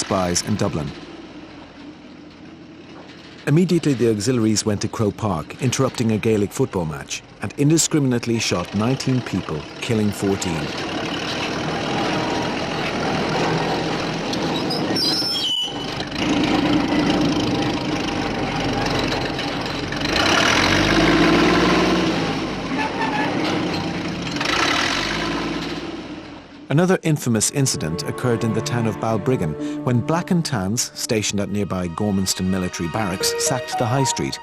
spies in Dublin. Immediately the auxiliaries went to Croke Park, interrupting a Gaelic football match, and indiscriminately shot 19 people, killing 14. Another infamous incident occurred in the town of Balbriggan when Black and Tans, stationed at nearby Gormanston military barracks, sacked the high street.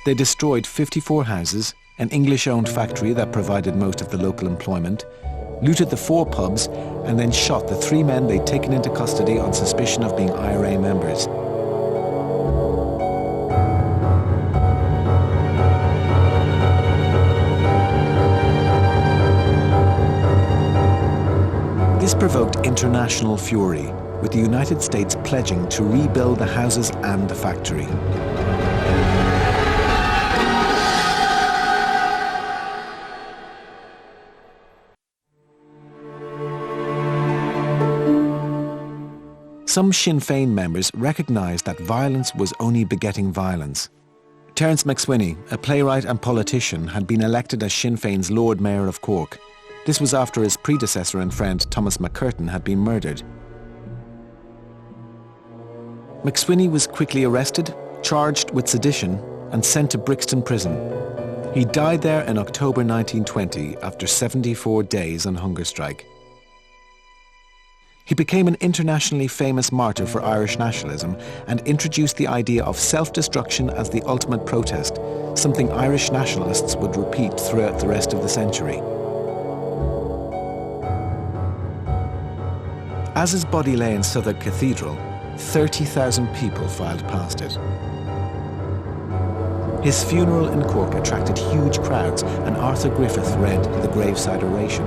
They destroyed 54 houses, an English-owned factory that provided most of the local employment, looted the 4 pubs, and then shot the 3 men they'd taken into custody on suspicion of being IRA members. This provoked international fury, with the United States pledging to rebuild the houses and the factory. Some Sinn Féin members recognised that violence was only begetting violence. Terence MacSwiney, a playwright and politician, had been elected as Sinn Féin's Lord Mayor of Cork. This was after his predecessor and friend Thomas McCurtain had been murdered. MacSwiney was quickly arrested, charged with sedition, and sent to Brixton Prison. He died there in October 1920 after 74 days on hunger strike. He became an internationally famous martyr for Irish nationalism and introduced the idea of self-destruction as the ultimate protest, something Irish nationalists would repeat throughout the rest of the century. As his body lay in Southwark Cathedral, 30,000 people filed past it. His funeral in Cork attracted huge crowds, and Arthur Griffith read the graveside oration.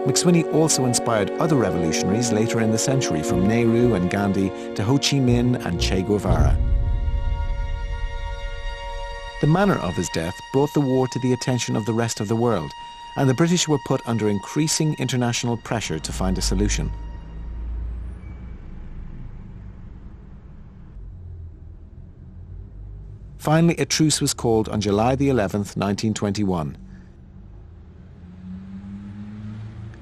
MacSwiney also inspired other revolutionaries later in the century, from Nehru and Gandhi to Ho Chi Minh and Che Guevara. The manner of his death brought the war to the attention of the rest of the world, and the British were put under increasing international pressure to find a solution. Finally, a truce was called on July the 11th, 1921.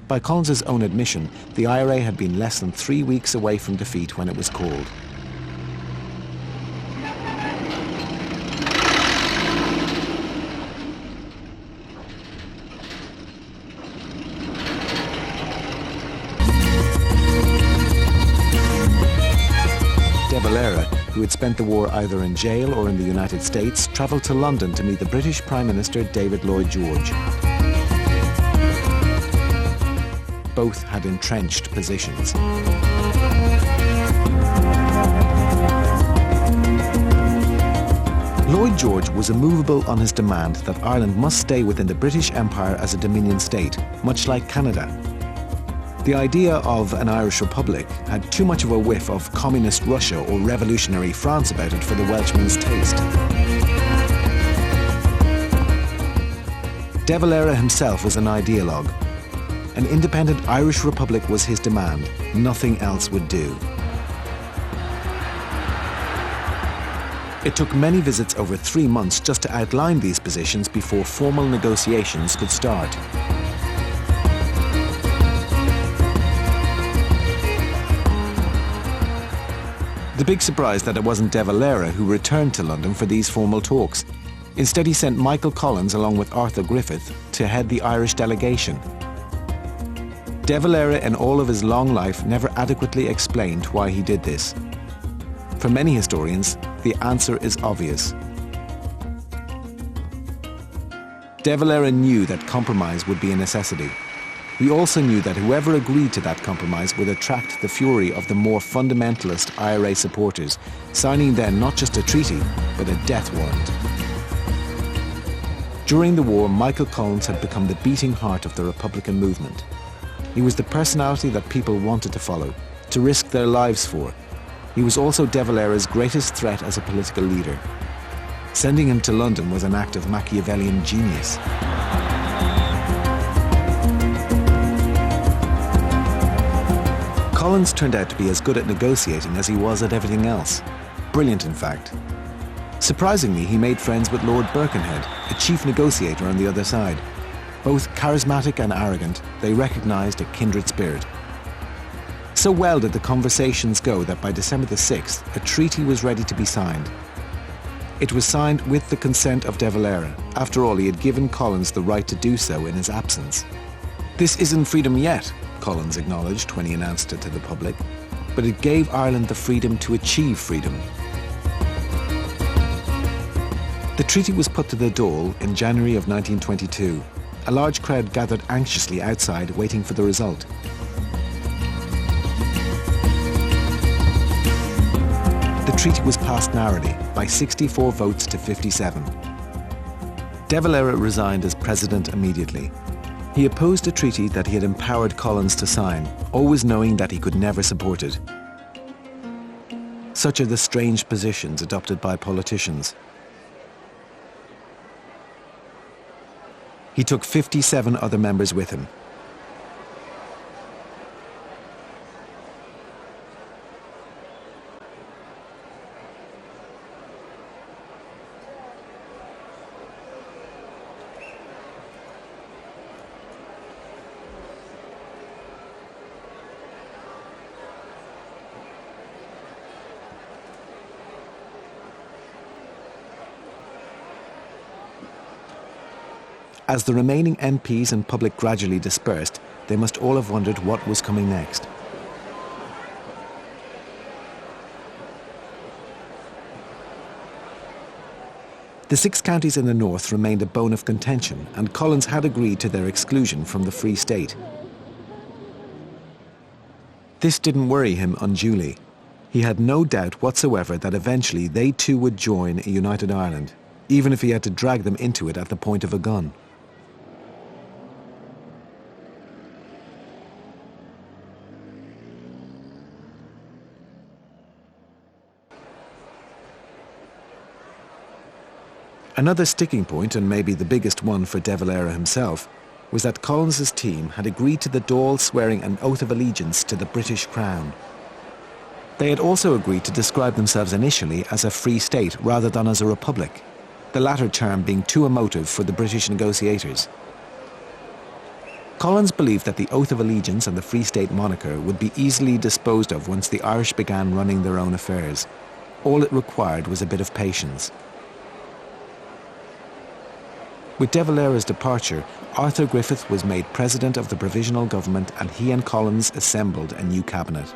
By Collins's own admission, the IRA had been less than 3 weeks away from defeat when it was called. De Valera, who had spent the war either in jail or in the United States, travelled to London to meet the British Prime Minister David Lloyd George. Both had entrenched positions. Lloyd George was immovable on his demand that Ireland must stay within the British Empire as a Dominion state, much like Canada. The idea of an Irish Republic had too much of a whiff of communist Russia or revolutionary France about it for the Welshman's taste. De Valera himself was an ideologue. An independent Irish Republic was his demand. Nothing else would do. It took many visits over 3 months just to outline these positions before formal negotiations could start. The big surprise that it wasn't De Valera who returned to London for these formal talks. Instead, he sent Michael Collins along with Arthur Griffith to head the Irish delegation. De Valera, in all of his long life, never adequately explained why he did this. For many historians, the answer is obvious. De Valera knew that compromise would be a necessity. He also knew that whoever agreed to that compromise would attract the fury of the more fundamentalist IRA supporters, signing then not just a treaty, but a death warrant. During the war, Michael Collins had become the beating heart of the Republican movement. He was the personality that people wanted to follow, to risk their lives for. He was also De Valera's greatest threat as a political leader. Sending him to London was an act of Machiavellian genius. Collins turned out to be as good at negotiating as he was at everything else. Brilliant, in fact. Surprisingly, he made friends with Lord Birkenhead, a chief negotiator on the other side. Both charismatic and arrogant, they recognised a kindred spirit. So well did the conversations go that by December the 6th, a treaty was ready to be signed. It was signed with the consent of De Valera. After all, he had given Collins the right to do so in his absence. "This isn't freedom yet," Collins acknowledged when he announced it to the public, "but it gave Ireland the freedom to achieve freedom." The treaty was put to the Dáil in January of 1922. A large crowd gathered anxiously outside, waiting for the result. The treaty was passed narrowly, by 64 votes to 57. De Valera resigned as president immediately. He opposed a treaty that he had empowered Collins to sign, always knowing that he could never support it. Such are the strange positions adopted by politicians. He took 57 other members with him. As the remaining MPs and public gradually dispersed, they must all have wondered what was coming next. The 6 counties in the north remained a bone of contention, and Collins had agreed to their exclusion from the Free State. This didn't worry him unduly. He had no doubt whatsoever that eventually they too would join a united Ireland, even if he had to drag them into it at the point of a gun. Another sticking point, and maybe the biggest one for De Valera himself, was that Collins's team had agreed to the Dáil swearing an oath of allegiance to the British Crown. They had also agreed to describe themselves initially as a free state rather than as a republic, the latter term being too emotive for the British negotiators. Collins believed that the oath of allegiance and the Free State moniker would be easily disposed of once the Irish began running their own affairs. All it required was a bit of patience. With De Valera's departure, Arthur Griffith was made president of the provisional government, and he and Collins assembled a new cabinet.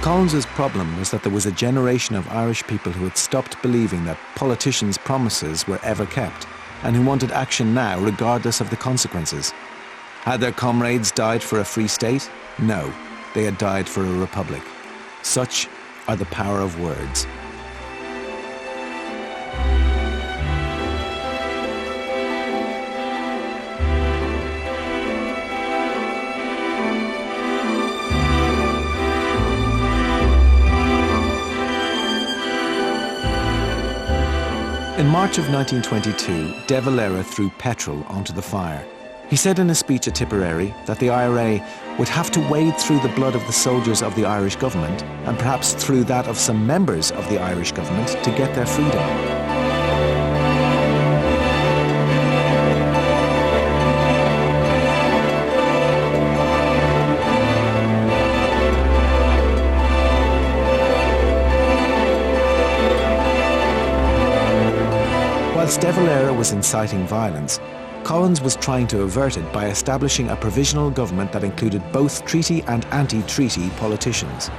Collins's problem was that there was a generation of Irish people who had stopped believing that politicians' promises were ever kept, and who wanted action now regardless of the consequences. Had their comrades died for a free state? No, they had died for a republic. Such are the power of words. In March of 1922, De Valera threw petrol onto the fire. He said in a speech at Tipperary that the IRA would have to wade through the blood of the soldiers of the Irish government and perhaps through that of some members of the Irish government to get their freedom. Whilst De Valera was inciting violence, Collins was trying to avert it by establishing a provisional government that included both treaty and anti-treaty politicians.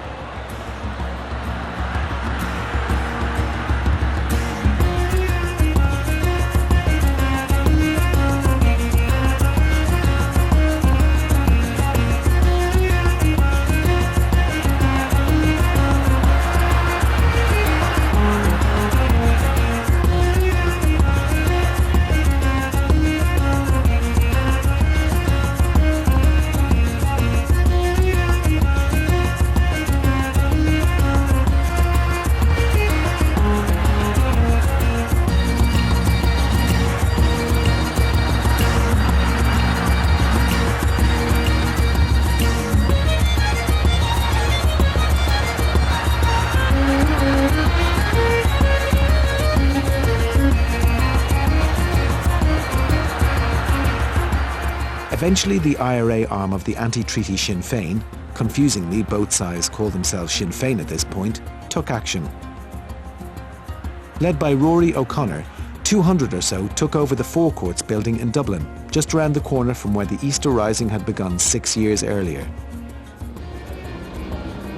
Eventually, the IRA arm of the anti-treaty Sinn Féin, confusingly both sides call themselves Sinn Féin at this point, took action. Led by Rory O'Connor, 200 or so took over the Four Courts building in Dublin, just around the corner from where the Easter Rising had begun 6 years earlier.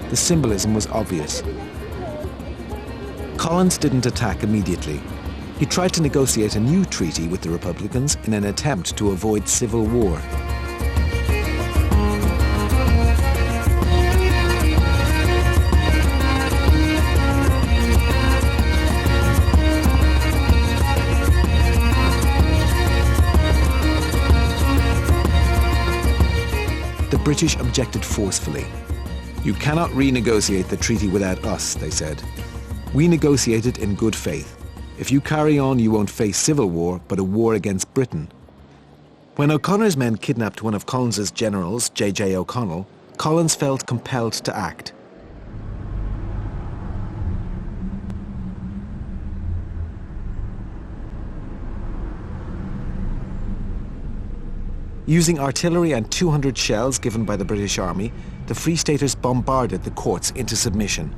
The symbolism was obvious. Collins didn't attack immediately. He tried to negotiate a new treaty with the Republicans in an attempt to avoid civil war. The British objected forcefully. "You cannot renegotiate the treaty without us," they said. "We negotiated in good faith. If you carry on, you won't face civil war, but a war against Britain." When O'Connor's men kidnapped one of Collins's generals, J.J. O'Connell, Collins felt compelled to act. Using artillery and 200 shells given by the British Army, the Free Staters bombarded the courts into submission.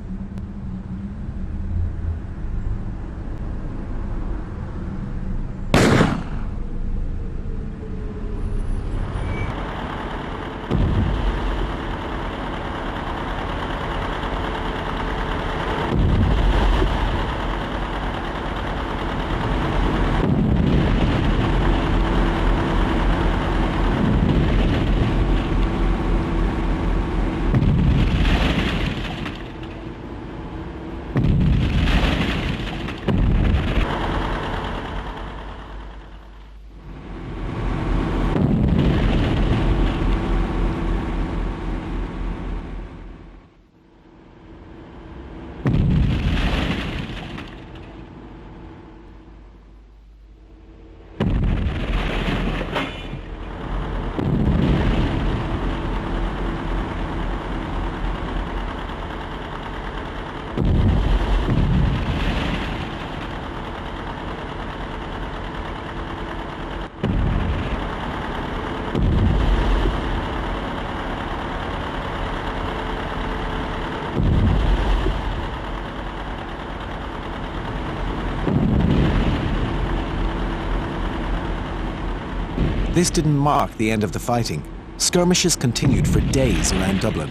This didn't mark the end of the fighting. Skirmishes continued for days around Dublin.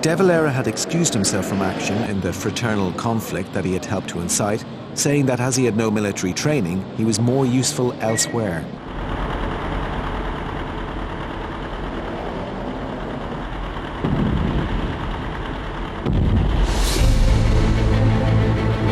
De Valera had excused himself from action in the fraternal conflict that he had helped to incite, saying that as he had no military training, he was more useful elsewhere.